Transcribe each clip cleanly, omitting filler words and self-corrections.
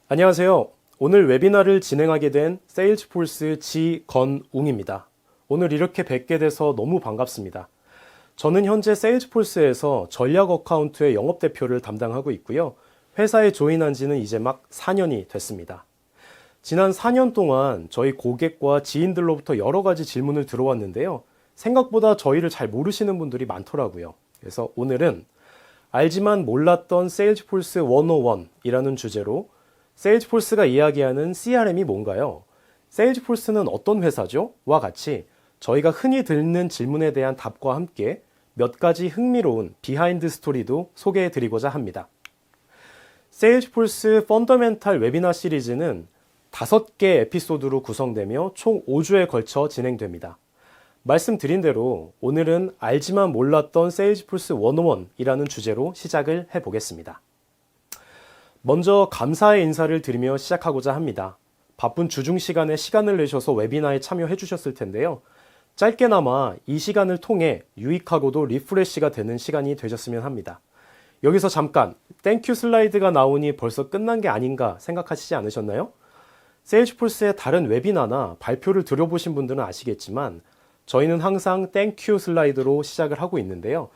안녕하세요. 오늘 웨비나를 진행하게 된 세일즈포스 지건웅입니다. 오늘 이렇게 뵙게 돼서 너무 반갑습니다. 저는 현재 세일즈포스에서 전략 어카운트의 영업대표를 담당하고 있고요. 회사에 조인한 지는 이제 막 4년이 됐습니다. 지난 4년 동안 저희 고객과 지인들로부터 여러 가지 질문을 들어왔는데요. 생각보다 저희를 잘 모르시는 분들이 많더라고요. 그래서 오늘은 알지만 몰랐던 세일즈포스 101이라는 주제로 세일즈포스가 이야기하는 CRM이 뭔가요? 세일즈포스는 어떤 회사죠? 와 같이 저희가 흔히 듣는 질문에 대한 답과 함께 몇 가지 흥미로운 비하인드 스토리도 소개해 드리고자 합니다. 세일즈포스 펀더멘탈 웨비나 시리즈는 5개 에피소드로 구성되며 총 5주에 걸쳐 진행됩니다. 말씀드린 대로 오늘은 알지만 몰랐던 세일즈포스 101이라는 주제로 시작을 해보겠습니다. 먼저 감사의 인사를 드리며 시작하고자 합니다. 바쁜 주중 시간에 시간을 내셔서 웨비나에 참여해 주셨을 텐데요. 짧게나마 이 시간을 통해 유익하고도 리프레시가 되는 시간이 되셨으면 합니다. 여기서 잠깐 땡큐 슬라이드가 나오니 벌써 끝난 게 아닌가 생각하시지 않으셨나요? 세일즈포스의 다른 웨비나나 발표를 들어보신 분들은 아시겠지만 저희는 항상 땡큐 슬라이드로 시작을 하고 있는데요.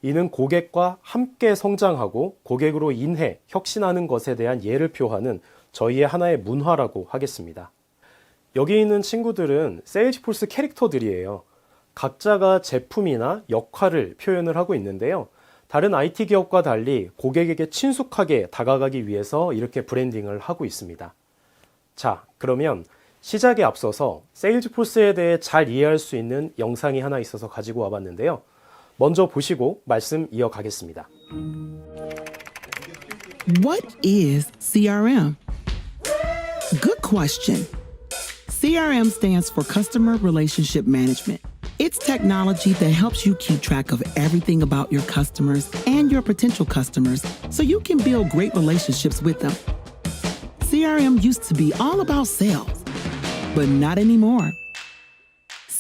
이는 고객과 함께 성장하고 고객으로 인해 혁신하는 것에 대한 예를 표하는 저희의 하나의 문화라고 하겠습니다. 여기 있는 친구들은 세일즈포스 캐릭터들이에요. 각자가 제품이나 역할을 표현을 하고 있는데요. 다른 IT 기업과 달리 고객에게 친숙하게 다가가기 위해서 이렇게 브랜딩을 하고 있습니다. 자, 그러면 시작에 앞서서 세일즈포스에 대해 잘 이해할 수 있는 영상이 하나 있어서 가지고 와봤는데요. 먼저 보시고 말씀 이어가겠습니다. What is CRM? Good question. CRM stands for Customer Relationship Management. It's technology that helps you keep track of everything about your customers and your potential customers so you can build great relationships with them. CRM used to be all about sales, but not anymore.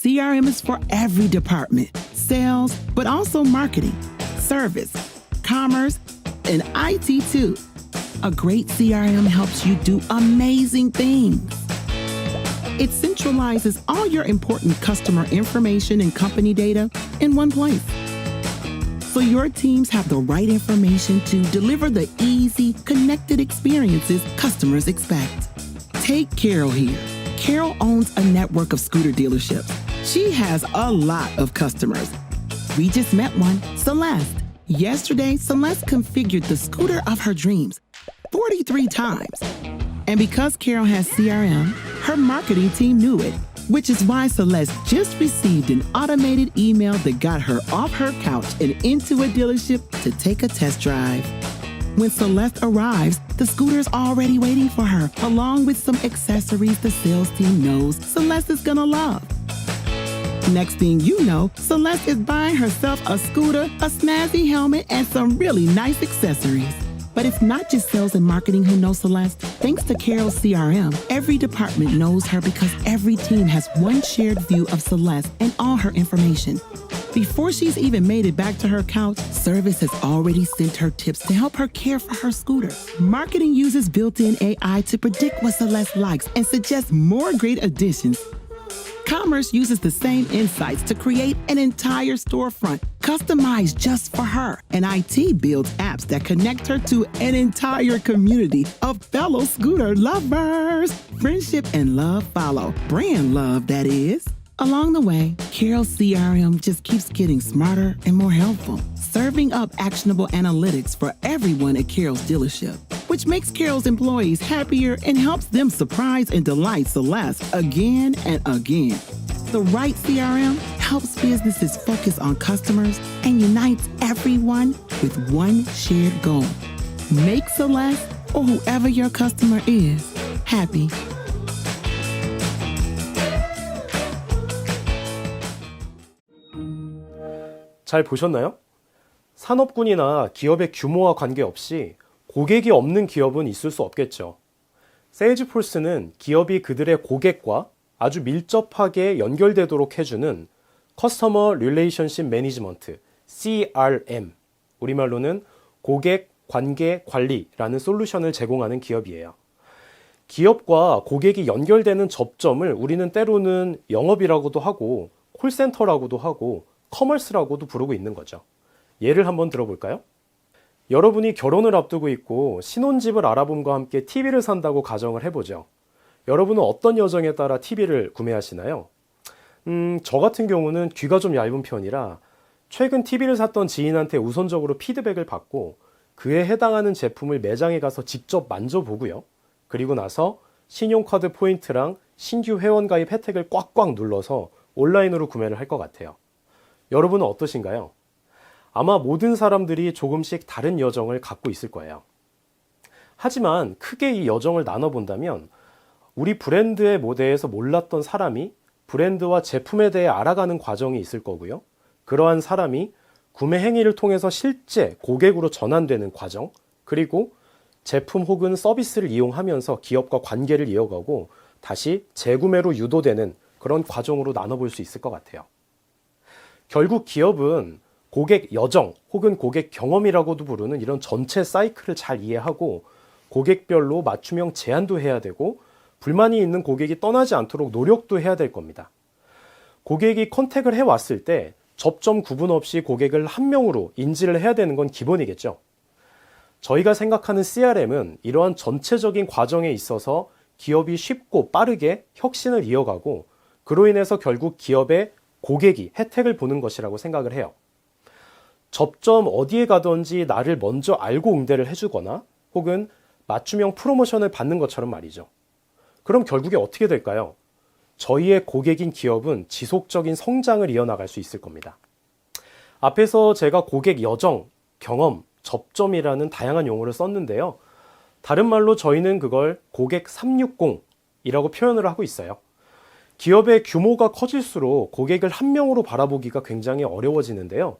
CRM is for every department. Sales, but also marketing, service, commerce, and IT too. A great CRM helps you do amazing things. It centralizes all your important customer information and company data in one place. So your teams have the right information to deliver the easy, connected experiences customers expect. Take Carol here. Carol owns a network of scooter dealerships. She has a lot of customers. We just met one, Celeste. Yesterday, Celeste configured the scooter of her dreams 43 times. And because Carol has CRM, her marketing team knew it, which is why Celeste just received an automated email that got her off her couch and into a dealership to take a test drive. When Celeste arrives, the scooter's already waiting for her, along with some accessories the sales team knows Celeste is gonna love. Next thing you know, Celeste is buying herself a scooter, a snazzy helmet, and some really nice accessories. But it's not just sales and marketing who know Celeste. Thanks to Carol's CRM, every department knows her because every team has one shared view of Celeste and all her information. Before she's even made it back to her couch, service has already sent her tips to help her care for her scooter. Marketing uses built-in AI to predict what Celeste likes and suggest more great additions. Commerce uses the same insights to create an entire storefront customized just for her. And IT builds apps that connect her to an entire community of fellow scooter lovers. Friendship and love follow. Brand love, that is. Along the way, Carol's CRM just keeps getting smarter and more helpful, serving up actionable analytics for everyone at Carol's dealership, which makes Carol's employees happier and helps them surprise and delight Celeste again and again. The right CRM helps businesses focus on customers and unites everyone with one shared goal. Make Celeste, or whoever your customer is, happy. 잘 보셨나요? 산업군이나 기업의 규모와 관계없이 고객이 없는 기업은 있을 수 없겠죠. 세일즈포스는 기업이 그들의 고객과 아주 밀접하게 연결되도록 해주는 커스터머 릴레이션십 매니지먼트, CRM, 우리말로는 고객 관계 관리라는 솔루션을 제공하는 기업이에요. 기업과 고객이 연결되는 접점을 우리는 때로는 영업이라고도 하고 콜센터라고도 하고 커머스라고도 부르고 있는 거죠. 예를 한번 들어볼까요? 여러분이 결혼을 앞두고 있고 신혼집을 알아봄과 함께 TV를 산다고 가정을 해보죠. 여러분은 어떤 여정에 따라 TV를 구매하시나요? 저 같은 경우는 귀가 좀 얇은 편이라 최근 TV를 샀던 지인한테 우선적으로 피드백을 받고 그에 해당하는 제품을 매장에 가서 직접 만져보고요. 그리고 나서 신용카드 포인트랑 신규 회원가입 혜택을 꽉꽉 눌러서 온라인으로 구매를 할 것 같아요. 여러분은 어떠신가요? 아마 모든 사람들이 조금씩 다른 여정을 갖고 있을 거예요. 하지만 크게 이 여정을 나눠본다면 우리 브랜드에 대해서 몰랐던 사람이 브랜드와 제품에 대해 알아가는 과정이 있을 거고요. 그러한 사람이 구매 행위를 통해서 실제 고객으로 전환되는 과정, 그리고 제품 혹은 서비스를 이용하면서 기업과 관계를 이어가고 다시 재구매로 유도되는 그런 과정으로 나눠볼 수 있을 것 같아요. 결국 기업은 고객 여정 혹은 고객 경험이라고도 부르는 이런 전체 사이클을 잘 이해하고 고객별로 맞춤형 제안도 해야 되고 불만이 있는 고객이 떠나지 않도록 노력도 해야 될 겁니다. 고객이 컨택을 해왔을 때 접점 구분 없이 고객을 한 명으로 인지를 해야 되는 건 기본이겠죠. 저희가 생각하는 CRM은 이러한 전체적인 과정에 있어서 기업이 쉽고 빠르게 혁신을 이어가고 그로 인해서 결국 기업의 고객이 혜택을 보는 것이라고 생각을 해요. 접점 어디에 가든지 나를 먼저 알고 응대를 해주거나 혹은 맞춤형 프로모션을 받는 것처럼 말이죠. 그럼 결국에 어떻게 될까요? 저희의 고객인 기업은 지속적인 성장을 이어나갈 수 있을 겁니다. 앞에서 제가 고객 여정, 경험, 접점이라는 다양한 용어를 썼는데요. 다른 말로 저희는 그걸 고객 360이라고 표현을 하고 있어요. 기업의 규모가 커질수록 고객을 한 명으로 바라보기가 굉장히 어려워지는데요.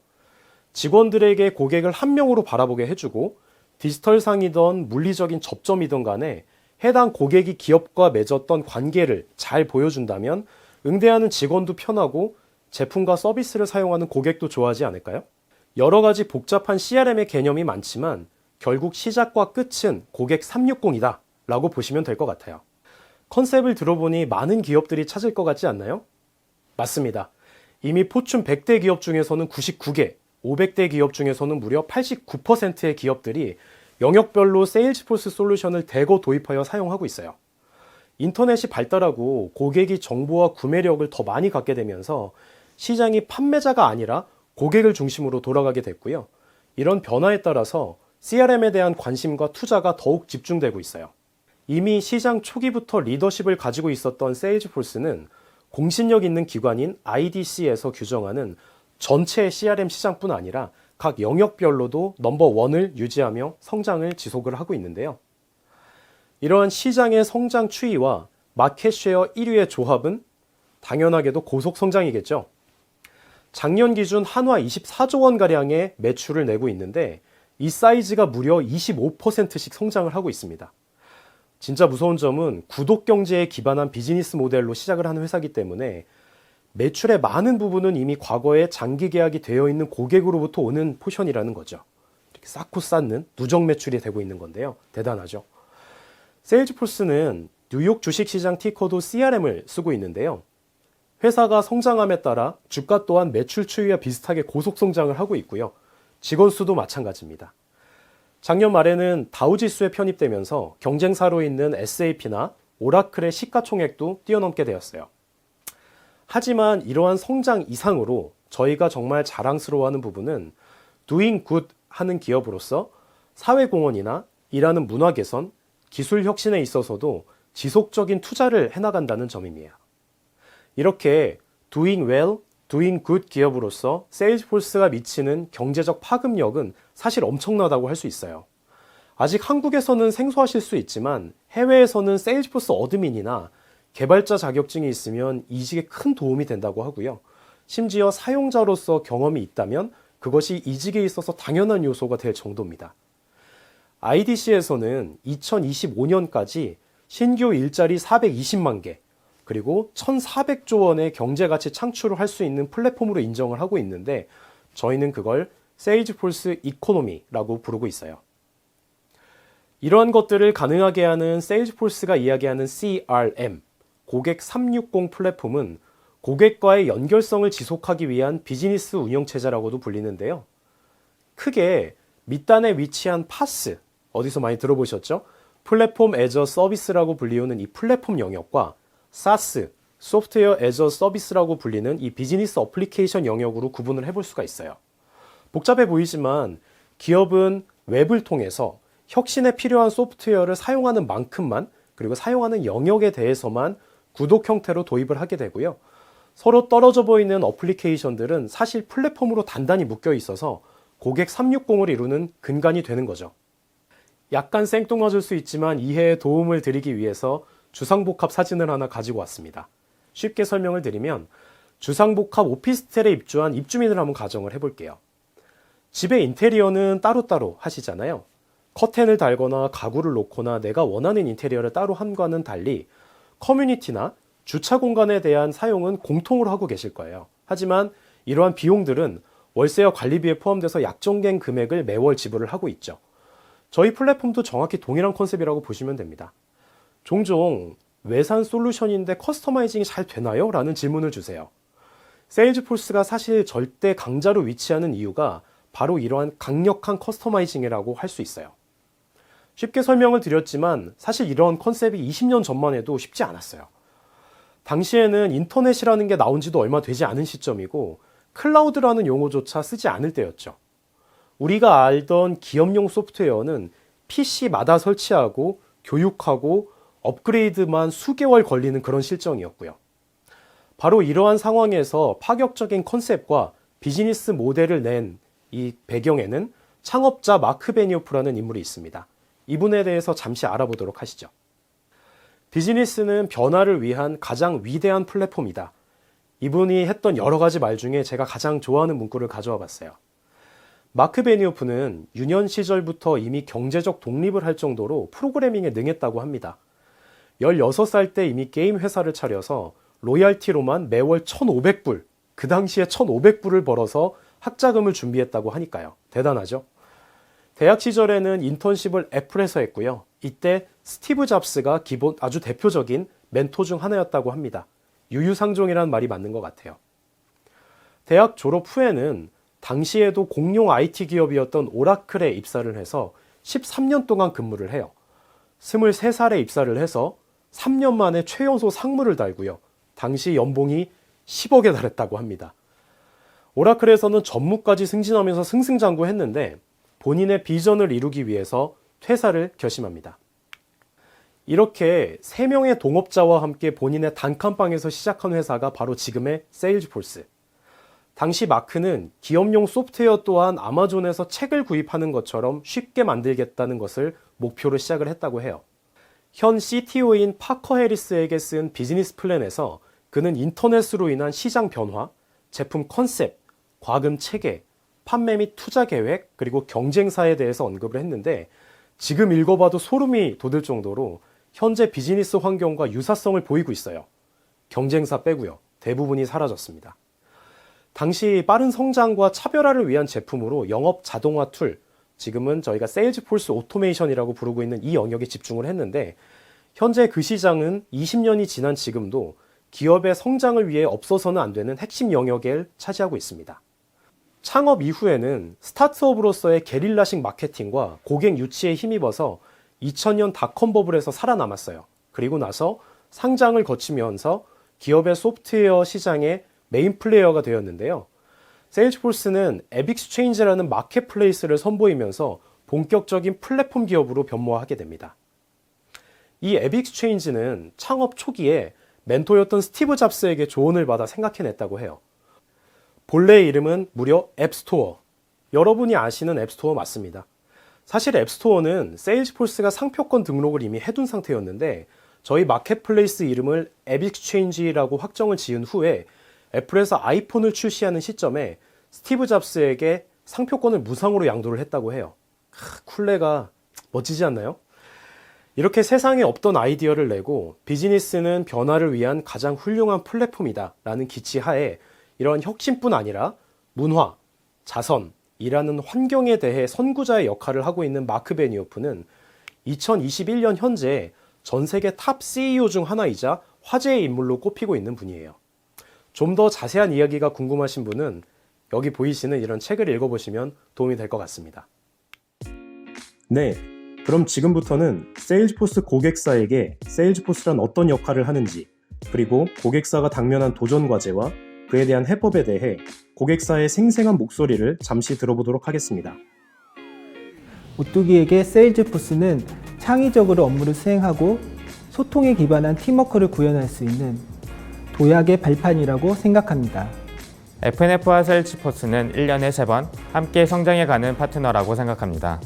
직원들에게 고객을 한 명으로 바라보게 해주고 디지털상이든 물리적인 접점이든 간에 해당 고객이 기업과 맺었던 관계를 잘 보여준다면 응대하는 직원도 편하고 제품과 서비스를 사용하는 고객도 좋아하지 않을까요? 여러 가지 복잡한 CRM의 개념이 많지만 결국 시작과 끝은 고객 360이다 라고 보시면 될 것 같아요. 컨셉을 들어보니 많은 기업들이 찾을 것 같지 않나요? 맞습니다. 이미 포춘 100대 기업 중에서는 99개, 500대 기업 중에서는 무려 89%의 기업들이 영역별로 세일즈포스 솔루션을 대거 도입하여 사용하고 있어요. 인터넷이 발달하고 고객이 정보와 구매력을 더 많이 갖게 되면서 시장이 판매자가 아니라 고객을 중심으로 돌아가게 됐고요. 이런 변화에 따라서 CRM에 대한 관심과 투자가 더욱 집중되고 있어요. 이미 시장 초기부터 리더십을 가지고 있었던 세일즈포스는 공신력 있는 기관인 IDC에서 규정하는 전체 CRM 시장뿐 아니라 각 영역별로도 넘버1을 유지하며 성장을 지속을 하고 있는데요. 이러한 시장의 성장 추이와 마켓쉐어 1위의 조합은 당연하게도 고속 성장이겠죠. 작년 기준 한화 24조 원가량의 매출을 내고 있는데 이 사이즈가 무려 25%씩 성장을 하고 있습니다. 진짜 무서운 점은 구독 경제에 기반한 비즈니스 모델로 시작을 하는 회사이기 때문에 매출의 많은 부분은 이미 과거에 장기 계약이 되어 있는 고객으로부터 오는 포션이라는 거죠. 이렇게 쌓고 쌓는 누적 매출이 되고 있는 건데요. 대단하죠. 세일즈포스는 뉴욕 주식시장 티커도 CRM을 쓰고 있는데요. 회사가 성장함에 따라 주가 또한 매출 추이와 비슷하게 고속 성장을 하고 있고요. 직원 수도 마찬가지입니다. 작년 말에는 다우지수에 편입되면서 경쟁사로 있는 SAP나 오라클의 시가총액도 뛰어넘게 되었어요. 하지만 이러한 성장 이상으로 저희가 정말 자랑스러워하는 부분은 doing good 하는 기업으로서 사회공헌이나 일하는 문화 개선, 기술 혁신에 있어서도 지속적인 투자를 해나간다는 점입니다. 이렇게 doing well, doing good 기업으로서 세일즈포스가 미치는 경제적 파급력은 사실 엄청나다고 할 수 있어요. 아직 한국에서는 생소하실 수 있지만 해외에서는 세일즈포스 어드민이나 개발자 자격증이 있으면 이직에 큰 도움이 된다고 하고요. 심지어 사용자로서 경험이 있다면 그것이 이직에 있어서 당연한 요소가 될 정도입니다. IDC에서는 2025년까지 신규 일자리 420만 개, 그리고 1,400조 원의 경제가치 창출을 할 수 있는 플랫폼으로 인정을 하고 있는데 저희는 그걸 세일즈포스 이코노미라고 부르고 있어요. 이러한 것들을 가능하게 하는 세일즈포스가 이야기하는 CRM, 고객 360 플랫폼은 고객과의 연결성을 지속하기 위한 비즈니스 운영체제라고도 불리는데요. 크게 밑단에 위치한 파스, 어디서 많이 들어보셨죠? 플랫폼 애저 서비스라고 불리우는 이 플랫폼 영역과 SaaS, 소프트웨어 애저 서비스라고 불리는 이 비즈니스 어플리케이션 영역으로 구분을 해볼 수가 있어요. 복잡해 보이지만 기업은 웹을 통해서 혁신에 필요한 소프트웨어를 사용하는 만큼만, 그리고 사용하는 영역에 대해서만 구독 형태로 도입을 하게 되고요. 서로 떨어져 보이는 어플리케이션들은 사실 플랫폼으로 단단히 묶여 있어서 고객 360을 이루는 근간이 되는 거죠. 약간 생뚱맞을 수 있지만 이해에 도움을 드리기 위해서 주상복합 사진을 하나 가지고 왔습니다. 쉽게 설명을 드리면 주상복합 오피스텔에 입주한 입주민을 한번 가정을 해볼게요. 집의 인테리어는 따로따로 하시잖아요. 커튼을 달거나 가구를 놓거나 내가 원하는 인테리어를 따로 함과는 달리 커뮤니티나 주차 공간에 대한 사용은 공통으로 하고 계실 거예요. 하지만 이러한 비용들은 월세와 관리비에 포함돼서 약정된 금액을 매월 지불을 하고 있죠. 저희 플랫폼도 정확히 동일한 컨셉이라고 보시면 됩니다. 종종 외산 솔루션인데 커스터마이징이 잘 되나요? 라는 질문을 주세요. 세일즈포스가 사실 절대 강자로 위치하는 이유가 바로 이러한 강력한 커스터마이징이라고 할 수 있어요. 쉽게 설명을 드렸지만 사실 이런 컨셉이 20년 전만 해도 쉽지 않았어요. 당시에는 인터넷이라는 게 나온 지도 얼마 되지 않은 시점이고 클라우드라는 용어조차 쓰지 않을 때였죠. 우리가 알던 기업용 소프트웨어는 PC마다 설치하고 교육하고 업그레이드만 수개월 걸리는 그런 실정이었고요. 바로 이러한 상황에서 파격적인 컨셉과 비즈니스 모델을 낸 이 배경에는 창업자 마크 베니오프라는 인물이 있습니다. 이분에 대해서 잠시 알아보도록 하시죠. 비즈니스는 변화를 위한 가장 위대한 플랫폼이다. 이분이 했던 여러 가지 말 중에 제가 가장 좋아하는 문구를 가져와 봤어요. 마크 베니오프는 유년 시절부터 이미 경제적 독립을 할 정도로 프로그래밍에 능했다고 합니다. 16살 때 이미 게임 회사를 차려서 로얄티로만 매월 1,500불, 그 당시에 1,500불을 벌어서 학자금을 준비했다고 하니까요. 대단하죠? 대학 시절에는 인턴십을 애플에서 했고요. 이때 스티브 잡스가 아주 대표적인 멘토 중 하나였다고 합니다. 유유상종이라는 말이 맞는 것 같아요. 대학 졸업 후에는 당시에도 공룡 IT 기업이었던 오라클에 입사를 해서 13년 동안 근무를 해요. 23살에 입사를 해서 3년 만에 최연소 상무를 달고요. 당시 연봉이 10억에 달했다고 합니다. 오라클에서는 전무까지 승진하면서 승승장구했는데 본인의 비전을 이루기 위해서 퇴사를 결심합니다. 이렇게 3명의 동업자와 함께 본인의 단칸방에서 시작한 회사가 바로 지금의 세일즈포스. 당시 마크는 기업용 소프트웨어 또한 아마존에서 책을 구입하는 것처럼 쉽게 만들겠다는 것을 목표로 시작을 했다고 해요. 현 CTO인 파커 해리스에게 쓴 비즈니스 플랜에서 그는 인터넷으로 인한 시장 변화, 제품 컨셉, 과금 체계, 판매 및 투자 계획, 그리고 경쟁사에 대해서 언급을 했는데 지금 읽어봐도 소름이 돋을 정도로 현재 비즈니스 환경과 유사성을 보이고 있어요. 경쟁사 빼고요. 대부분이 사라졌습니다. 당시 빠른 성장과 차별화를 위한 제품으로 영업 자동화 툴, 지금은 저희가 세일즈포스 오토메이션이라고 부르고 있는 이 영역에 집중을 했는데 현재 그 시장은 20년이 지난 지금도 기업의 성장을 위해 없어서는 안 되는 핵심 영역을 차지하고 있습니다. 창업 이후에는 스타트업으로서의 게릴라식 마케팅과 고객 유치에 힘입어서 2000년 닷컴 버블에서 살아남았어요. 그리고 나서 상장을 거치면서 기업의 소프트웨어 시장의 메인 플레이어가 되었는데요. 세일즈포스는 앱익스체인지라는 마켓플레이스를 선보이면서 본격적인 플랫폼 기업으로 변모하게 됩니다. 이 앱익스체인지는 창업 초기에 멘토였던 스티브 잡스에게 조언을 받아 생각해냈다고 해요. 본래의 이름은 무려 앱스토어. 여러분이 아시는 앱스토어 맞습니다. 사실 앱스토어는 세일즈포스가 상표권 등록을 이미 해둔 상태였는데 저희 마켓플레이스 이름을 앱익스체인지라고 확정을 지은 후에 애플에서 아이폰을 출시하는 시점에 스티브 잡스에게 상표권을 무상으로 양도를 했다고 해요. 쿨레가 멋지지 않나요? 이렇게 세상에 없던 아이디어를 내고 비즈니스는 변화를 위한 가장 훌륭한 플랫폼이다 라는 기치하에 이러한 혁신뿐 아니라 문화, 자선, 일하는 환경에 대해 선구자의 역할을 하고 있는 마크 베니오프는 2021년 현재 전 세계 탑 CEO 중 하나이자 화제의 인물로 꼽히고 있는 분이에요. 좀 더 자세한 이야기가 궁금하신 분은 여기 보이시는 이런 책을 읽어보시면 도움이 될 것 같습니다. 네, 그럼 지금부터는 세일즈포스 고객사에게 세일즈포스란 어떤 역할을 하는지, 그리고 고객사가 당면한 도전 과제와 그에 대한 해법에 대해 고객사의 생생한 목소리를 잠시 들어보도록 하겠습니다. 오뚜기에게 세일즈포스는 창의적으로 업무를 수행하고 소통에 기반한 팀워크를 구현할 수 있는 도약의 발판이라고 생각합니다. FNF와 세일즈포스는 1년에 3번 함께 성장해가는 파트너라고 생각합니다.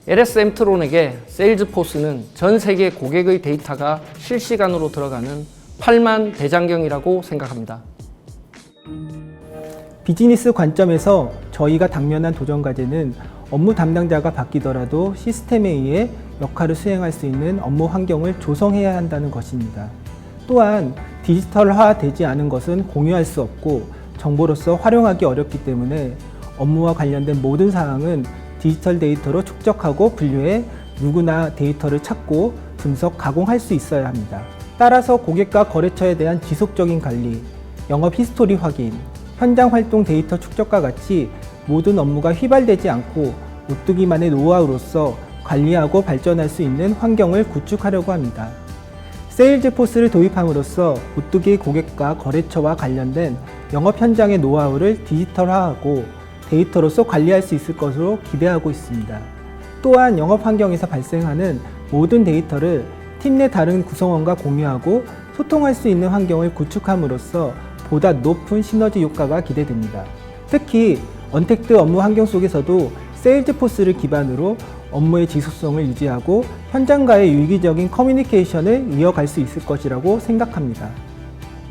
LSM 트론에게 세일즈포스는 전 세계 고객의 데이터가 실시간으로 들어가는 8만 대장경이라고 생각합니다. 비즈니스 관점에서 저희가 당면한 도전 과제는 업무 담당자가 바뀌더라도 시스템에 의해 역할을 수행할 수 있는 업무 환경을 조성해야 한다는 것입니다. 또한 디지털화되지 않은 것은 공유할 수 없고 정보로서 활용하기 어렵기 때문에 업무와 관련된 모든 사항은 디지털 데이터로 축적하고 분류해 누구나 데이터를 찾고 분석, 가공할 수 있어야 합니다. 따라서 고객과 거래처에 대한 지속적인 관리, 영업 히스토리 확인, 현장 활동 데이터 축적과 같이 모든 업무가 휘발되지 않고 오뚜기만의 노하우로서 관리하고 발전할 수 있는 환경을 구축하려고 합니다. 세일즈포스를 도입함으로써 오뚜기 고객과 거래처와 관련된 영업 현장의 노하우를 디지털화하고 데이터로서 관리할 수 있을 것으로 기대하고 있습니다. 또한 영업 환경에서 발생하는 모든 데이터를 팀 내 다른 구성원과 공유하고 소통할 수 있는 환경을 구축함으로써 보다 높은 시너지 효과가 기대됩니다. 특히 언택트 업무 환경 속에서도 세일즈포스를 기반으로 업무의 지속성을 유지하고 현장과의 유기적인 커뮤니케이션을 이어갈 수 있을 것이라고 생각합니다.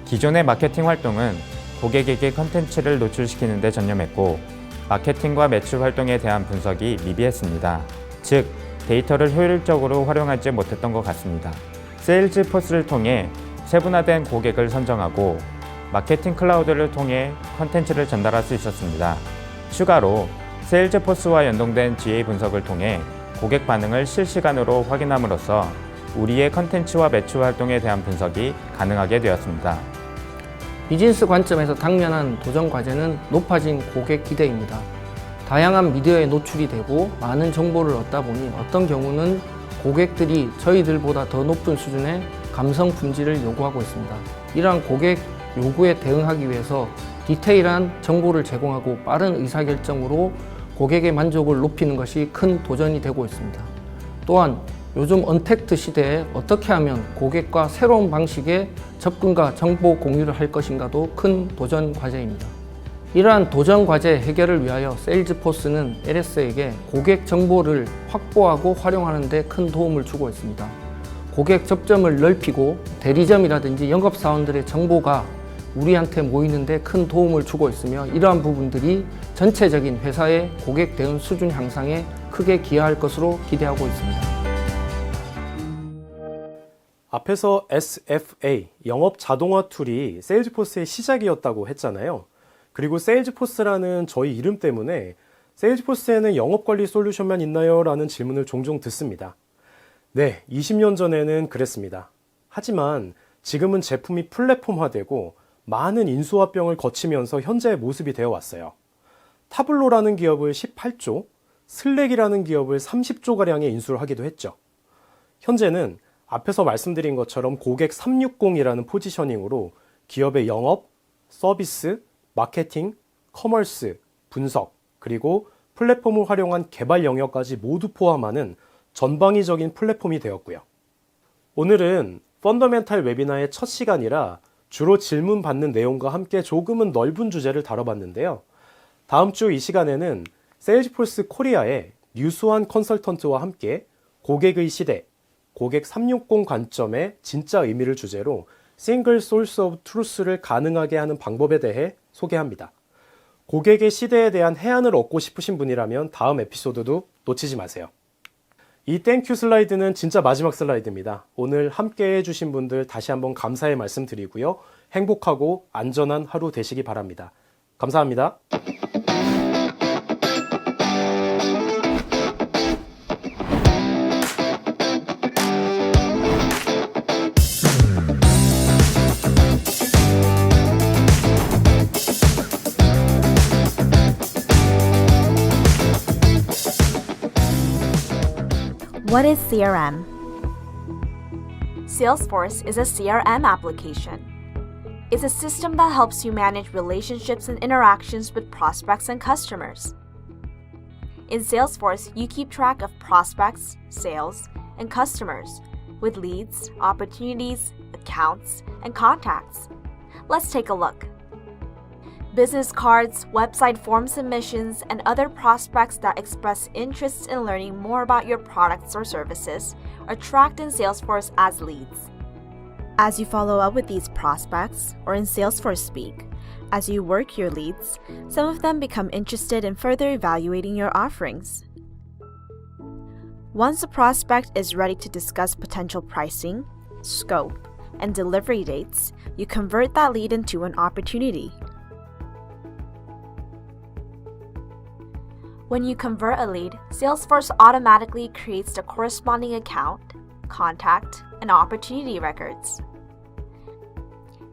기존의 마케팅 활동은 고객에게 컨텐츠를 노출시키는 데 전념했고 마케팅과 매출 활동에 대한 분석이 미비했습니다. 즉, 데이터를 효율적으로 활용하지 못했던 것 같습니다. 세일즈포스를 통해 세분화된 고객을 선정하고 마케팅 클라우드를 통해 컨텐츠를 전달할 수 있었습니다. 추가로 세일즈포스와 연동된 GA 분석을 통해 고객 반응을 실시간으로 확인함으로써 우리의 컨텐츠와 매출 활동에 대한 분석이 가능하게 되었습니다. 비즈니스 관점에서 당면한 도전 과제는 높아진 고객 기대입니다. 다양한 미디어에 노출이 되고 많은 정보를 얻다 보니 어떤 경우는 고객들이 저희들보다 더 높은 수준의 감성 품질을 요구하고 있습니다. 이러한 고객 요구에 대응하기 위해서 디테일한 정보를 제공하고 빠른 의사결정으로 고객의 만족을 높이는 것이 큰 도전이 되고 있습니다. 또한 요즘 언택트 시대에 어떻게 하면 고객과 새로운 방식의 접근과 정보 공유를 할 것인가도 큰 도전 과제입니다. 이러한 도전 과제 해결을 위하여 세일즈포스는 LS에게 고객 정보를 확보하고 활용하는 데 큰 도움을 주고 있습니다. 고객 접점을 넓히고 대리점이라든지 영업사원들의 정보가 우리한테 모이는 데 큰 도움을 주고 있으며 이러한 부분들이 전체적인 회사의 고객 대응 수준 향상에 크게 기여할 것으로 기대하고 있습니다. 앞에서 SFA, 영업 자동화 툴이 세일즈포스의 시작이었다고 했잖아요. 그리고 세일즈포스라는 저희 이름 때문에 세일즈포스에는 영업관리 솔루션만 있나요? 라는 질문을 종종 듣습니다. 네, 20년 전에는 그랬습니다. 하지만 지금은 제품이 플랫폼화되고 많은 인수합병을 거치면서 현재의 모습이 되어 왔어요. 타블로라는 기업을 18조, 슬랙이라는 기업을 30조가량의 인수를 하기도 했죠. 현재는 앞에서 말씀드린 것처럼 고객 360이라는 포지셔닝으로 기업의 영업, 서비스, 마케팅, 커머스, 분석, 그리고 플랫폼을 활용한 개발 영역까지 모두 포함하는 전방위적인 플랫폼이 되었고요. 오늘은 펀더멘탈 웨비나의 첫 시간이라 주로 질문 받는 내용과 함께 조금은 넓은 주제를 다뤄봤는데요. 다음 주 이 시간에는 세일즈포스 코리아의 류수환 컨설턴트와 함께 고객의 시대, 고객 360 관점의 진짜 의미를 주제로 싱글 소스 오브 트루스를 가능하게 하는 방법에 대해 소개합니다. 고객의 시대에 대한 해안을 얻고 싶으신 분이라면 다음 에피소드도 놓치지 마세요. 이 땡큐 슬라이드는 진짜 마지막 슬라이드입니다. 오늘 함께 해주신 분들 다시 한번 감사의 말씀 드리고요. 행복하고 안전한 하루 되시기 바랍니다. 감사합니다. What is CRM? Salesforce is a CRM application. It's a system that helps you manage relationships and interactions with prospects and customers. In Salesforce, you keep track of prospects, sales, and customers with leads, opportunities, accounts, and contacts. Let's take a look. Business cards, website form submissions, and other prospects that express interest in learning more about your products or services are tracked in Salesforce as leads. As you follow up with these prospects, or in Salesforce speak, as you work your leads, some of them become interested in further evaluating your offerings. Once a prospect is ready to discuss potential pricing, scope, and delivery dates, you convert that lead into an opportunity. When you convert a lead, Salesforce automatically creates the corresponding account, contact, and opportunity records.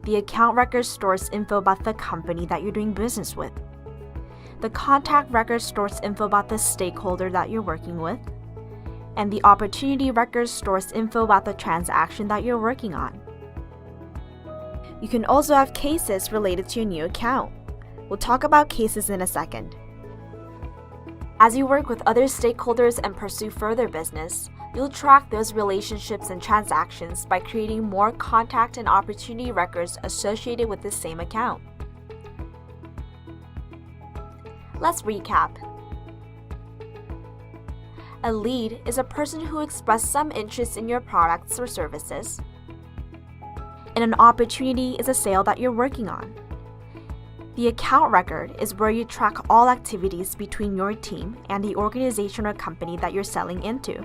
The account record stores info about the company that you're doing business with. The contact record stores info about the stakeholder that you're working with. And the opportunity record stores info about the transaction that you're working on. You can also have cases related to your new account. We'll talk about cases in a second. As you work with other stakeholders and pursue further business, you'll track those relationships and transactions by creating more contact and opportunity records associated with the same account. Let's recap. A lead is a person who expressed some interest in your products or services, and an opportunity is a sale that you're working on. The account record is where you track all activities between your team and the organization or company that you're selling into.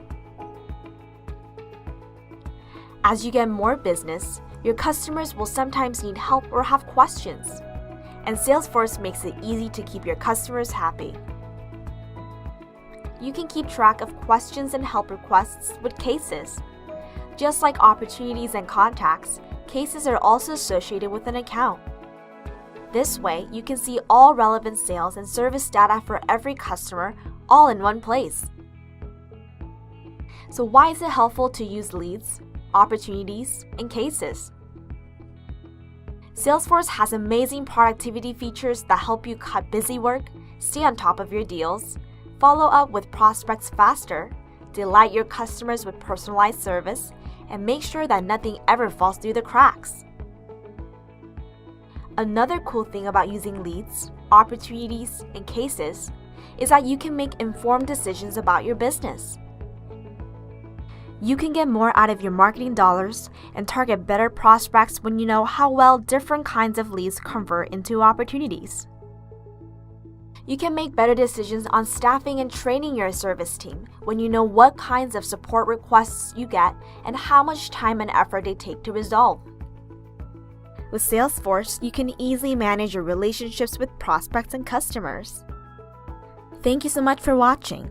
As you get more business, your customers will sometimes need help or have questions, and Salesforce makes it easy to keep your customers happy. You can keep track of questions and help requests with cases. Just like opportunities and contacts, cases are also associated with an account. This way, you can see all relevant sales and service data for every customer all in one place. So why is it helpful to use leads, opportunities, and cases? Salesforce has amazing productivity features that help you cut busy work, stay on top of your deals, follow up with prospects faster, delight your customers with personalized service, and make sure that nothing ever falls through the cracks. Another cool thing about using leads, opportunities, and cases is that you can make informed decisions about your business. You can get more out of your marketing dollars and target better prospects when you know how well different kinds of leads convert into opportunities. You can make better decisions on staffing and training your service team when you know what kinds of support requests you get and how much time and effort they take to resolve. With Salesforce, you can easily manage your relationships with prospects and customers. Thank you so much for watching.